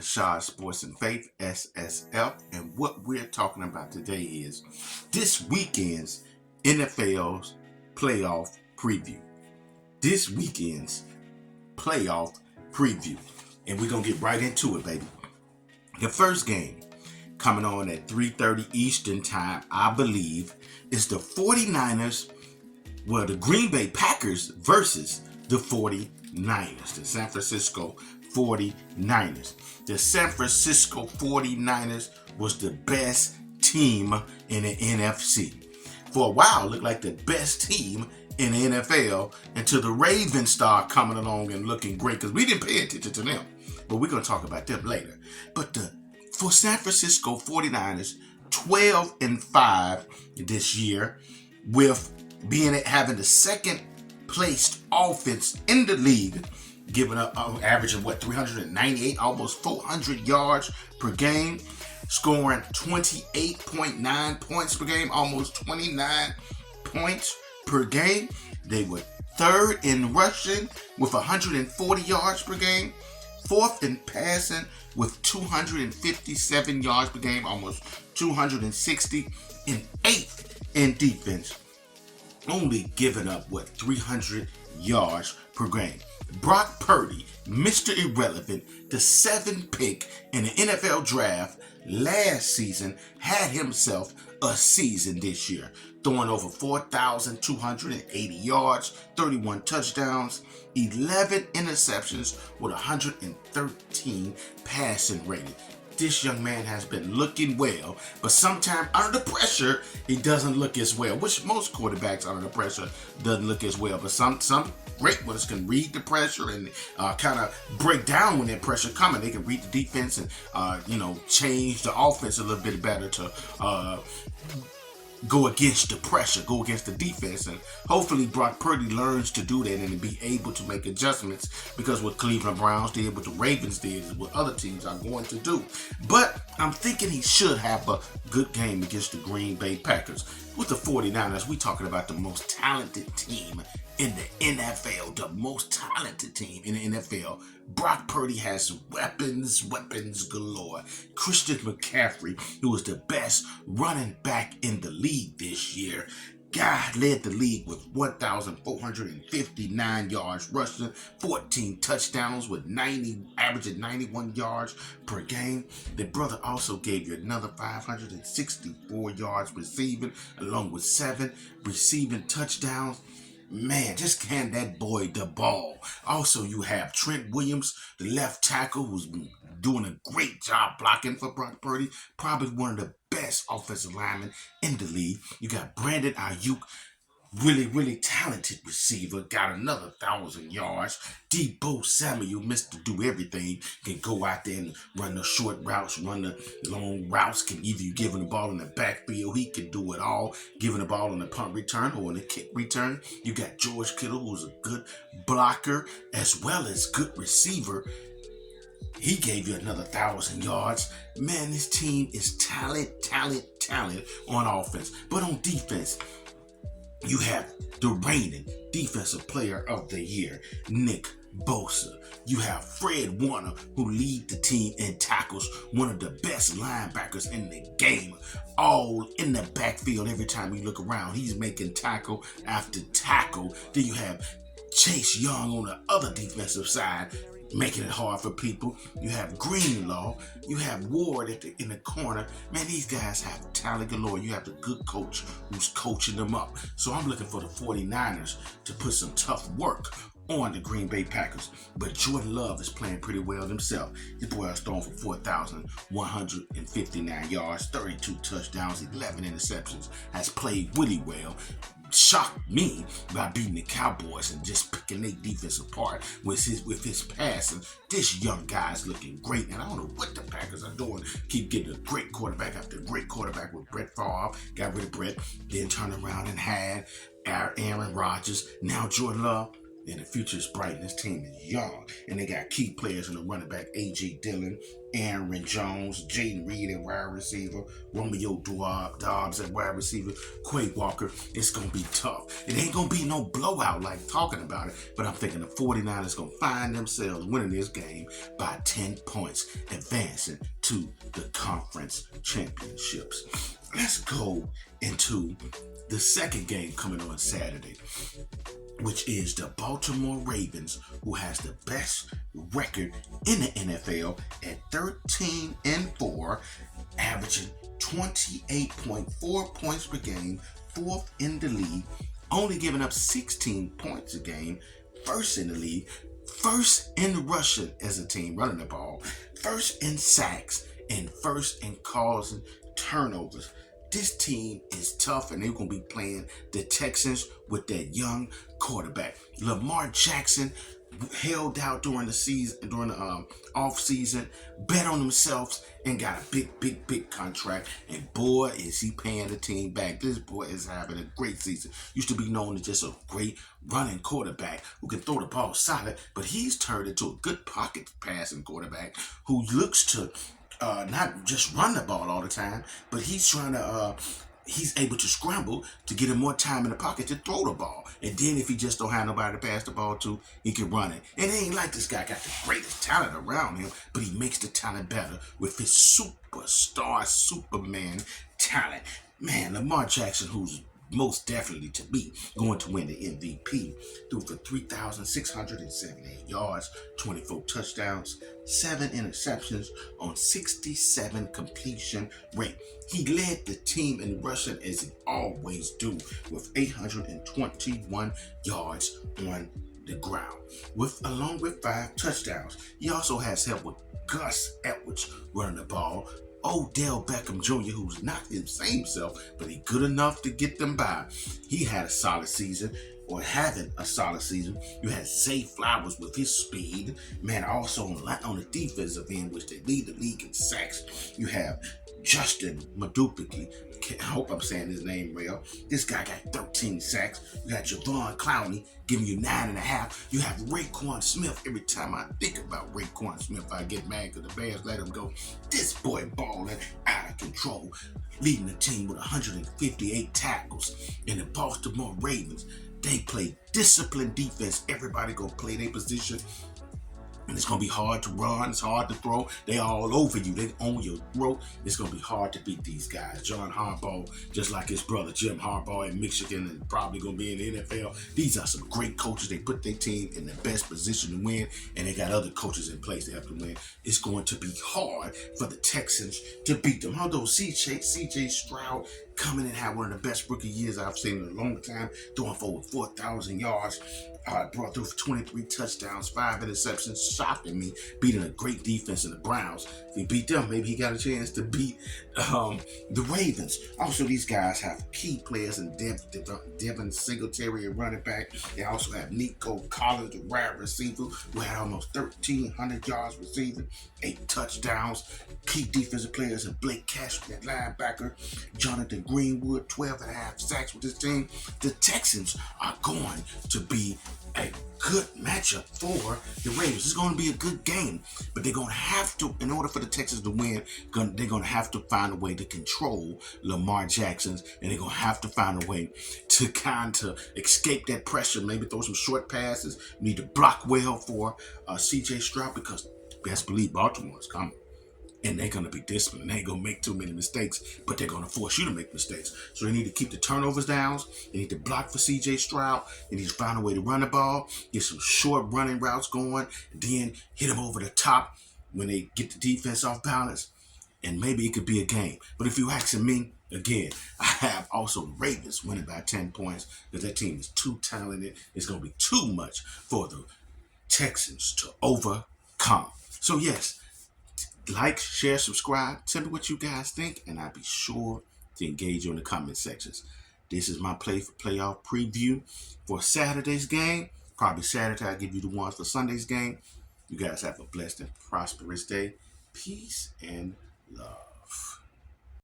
Shad Sports and Faith, SSF, and what we're talking about today is this weekend's NFL's playoff preview. This weekend's playoff preview. And we're going to get right into it, baby. The first game coming on at 3:30 Eastern time, I believe, is the 49ers, the Green Bay Packers versus the 49ers, the San Francisco 49ers. The San Francisco 49ers was the best team in the NFC. For a while, it looked like the best team in the NFL until the Ravens started coming along and looking great, because we didn't pay attention to them. But we're going to talk about them later. But for San Francisco 49ers, 12-5 this year, with having the second placed offense in the league, giving an average of 398, almost 400 yards per game, scoring 28.9 points per game, almost 29 points per game. They were third in rushing with 140 yards per game, fourth in passing with 257 yards per game, almost 260, and eighth in defense, only giving up 300 yards per game. Brock Purdy, Mr. Irrelevant, the 7th pick in the NFL draft last season, had himself a season this year, throwing over 4,280 yards, 31 touchdowns, 11 interceptions with 113 passing rating. This young man has been looking well, but sometimes under the pressure, he doesn't look as well, which most quarterbacks under the pressure doesn't look as well. But some great ones can read the pressure and kind of break down when that pressure coming. They can read the defense and, change the offense a little bit better to go against the pressure, go against the defense. And hopefully Brock Purdy learns to do that and be able to make adjustments, because what Cleveland Browns did, what the Ravens did, is what other teams are going to do. But I'm thinking he should have a good game against the Green Bay Packers. With the 49ers, we talking about the most talented team in the NFL, the most talented team in the NFL. Brock Purdy has weapons galore. Christian McCaffrey, who was the best running back in the league this year, God led the league with 1,459 yards rushing, 14 touchdowns with averaging 91 yards per game. The brother also gave you another 564 yards receiving, along with 7 receiving touchdowns. Man, just hand that boy the ball. Also, you have Trent Williams, the left tackle, who's doing a great job blocking for Brock Purdy. Probably one of the best offensive linemen in the league. You got Brandon Ayuk, really talented receiver, got another 1,000 yards. Deebo Samuel, Mr. Do Everything, can go out there and run the short routes, run the long routes, can either you give him the ball in the backfield, he can do it all, giving the ball on the punt return or on the kick return. You got George Kittle, who's a good blocker as well as good receiver. He gave you another 1,000 yards. Man, this team is talent on offense. But on defense, you have the reigning Defensive Player of the Year, Nick Bosa. You have Fred Warner, who lead the team in tackles, one of the best linebackers in the game, all in the backfield. Every time you look around, he's making tackle after tackle. Then you have Chase Young on the other defensive side, making it hard for people. You have Greenlaw, you have Ward in the corner. Man, these guys have talent galore. You have the good coach who's coaching them up. So I'm looking for the 49ers to put some tough work on the Green Bay Packers. But Jordan Love is playing pretty well himself. His boy is throwing for 4,159 yards, 32 touchdowns, 11 interceptions, has played really well. Shocked me by beating the Cowboys and just picking their defense apart with his passing. This young guy's looking great, and I don't know what the Packers are doing. Keep getting a great quarterback after a great quarterback with Brett Favre. Got rid of Brett, then turned around and had Aaron Rodgers. Now Jordan Love. And the future is bright, and this team is young. And they got key players in the running back, A.J. Dillon, Aaron Jones, Jaden Reed at wide receiver, Romeo Dobbs at wide receiver, Quay Walker. It's going to be tough. It ain't going to be no blowout like talking about it, but I'm thinking the 49ers going to find themselves winning this game by 10 points, advancing to the conference championships. Let's go into the second game coming on Saturday, which is the Baltimore Ravens, who has the best record in the NFL at 13-4, averaging 28.4 points per game, fourth in the league, only giving up 16 points a game, first in the league, first in rushing as a team running the ball, first in sacks, and first in causing turnovers. This team is tough, and they're going to be playing the Texans with that young quarterback. Lamar Jackson held out during the season, during the off season, bet on themselves, and got a big contract. And boy, is he paying the team back. This boy is having a great season. Used to be known as just a great running quarterback who can throw the ball solid, but he's turned into a good pocket passing quarterback who looks to not just run the ball all the time, but he's trying to he's able to scramble to get him more time in the pocket to throw the ball. And then if he just don't have nobody to pass the ball to, he can run it. And it ain't like this guy got the greatest talent around him, but he makes the talent better with his superstar, Superman talent. Man, Lamar Jackson, who's most definitely to be going to win the MVP, threw for 3,678 yards, 24 touchdowns, 7 interceptions on 67 completion rate. He led the team in rushing as he always do with 821 yards on the ground, along with 5 touchdowns. He also has help with Gus Edwards running the ball, Odell Beckham Jr., who's not his same self, but he's good enough to get them by. He had a solid season, or having a solid season. You had Zay Flowers with his speed. Man, also on the defensive end, which they lead the league in sacks. You have Justin Madubuike. I hope I'm saying his name real. This guy got 13 sacks. You got Javon Clowney giving you 9.5. You have Raekwon Smith. Every time I think about Raekwon Smith, I get mad because the Bears let him go. This boy balling out of control, leading the team with 158 tackles. And the Baltimore Ravens, they play disciplined defense. Everybody go play their position. And it's going to be hard to run. It's hard to throw. They all over you. They own your throat. It's going to be hard to beat these guys. John Harbaugh, just like his brother Jim Harbaugh in Michigan, and probably going to be in the NFL. These are some great coaches. They put their team in the best position to win, and they got other coaches in place to help them win. It's going to be hard for the Texans to beat them. Although C.J. Stroud coming in had one of the best rookie years I've seen in a long time, throwing for over 4,000 yards. Brought through 23 touchdowns, 5 interceptions, shocking me, beating a great defense in the Browns. If he beat them, maybe he got a chance to beat the Ravens. Also, these guys have key players in Devin Singletary, a running back. They also have Nico Collins, the wide receiver, who had almost 1,300 yards receiving, 8 touchdowns. Key defensive players in Blake Cashman, that linebacker, Jonathan Greenwood, 12.5 sacks with this team. The Texans are going to be a good matchup for the Ravens. It's going to be a good game, but they're going to have to, in order for the Texans to win, they're going to have to find a way to control Lamar Jackson, and they're going to have to find a way to kind of escape that pressure, maybe throw some short passes. You need to block well for C.J. Stroud, because best believe Baltimore is coming. And they're going to be disciplined. They ain't going to make too many mistakes, but they're going to force you to make mistakes. So they need to keep the turnovers down. They need to block for C.J. Stroud. They need to find a way to run the ball, get some short running routes going, and then hit them over the top when they get the defense off balance. And maybe it could be a game. But if you're asking me, again, I have also the Ravens winning by 10 points because that team is too talented. It's going to be too much for the Texans to overcome. So, yes, like, share, subscribe. Tell me what you guys think, and I'll be sure to engage you in the comment sections. This is my playoff preview for Saturday's game. Probably Saturday, I'll give you the ones for Sunday's game. You guys have a blessed and prosperous day. Peace and love.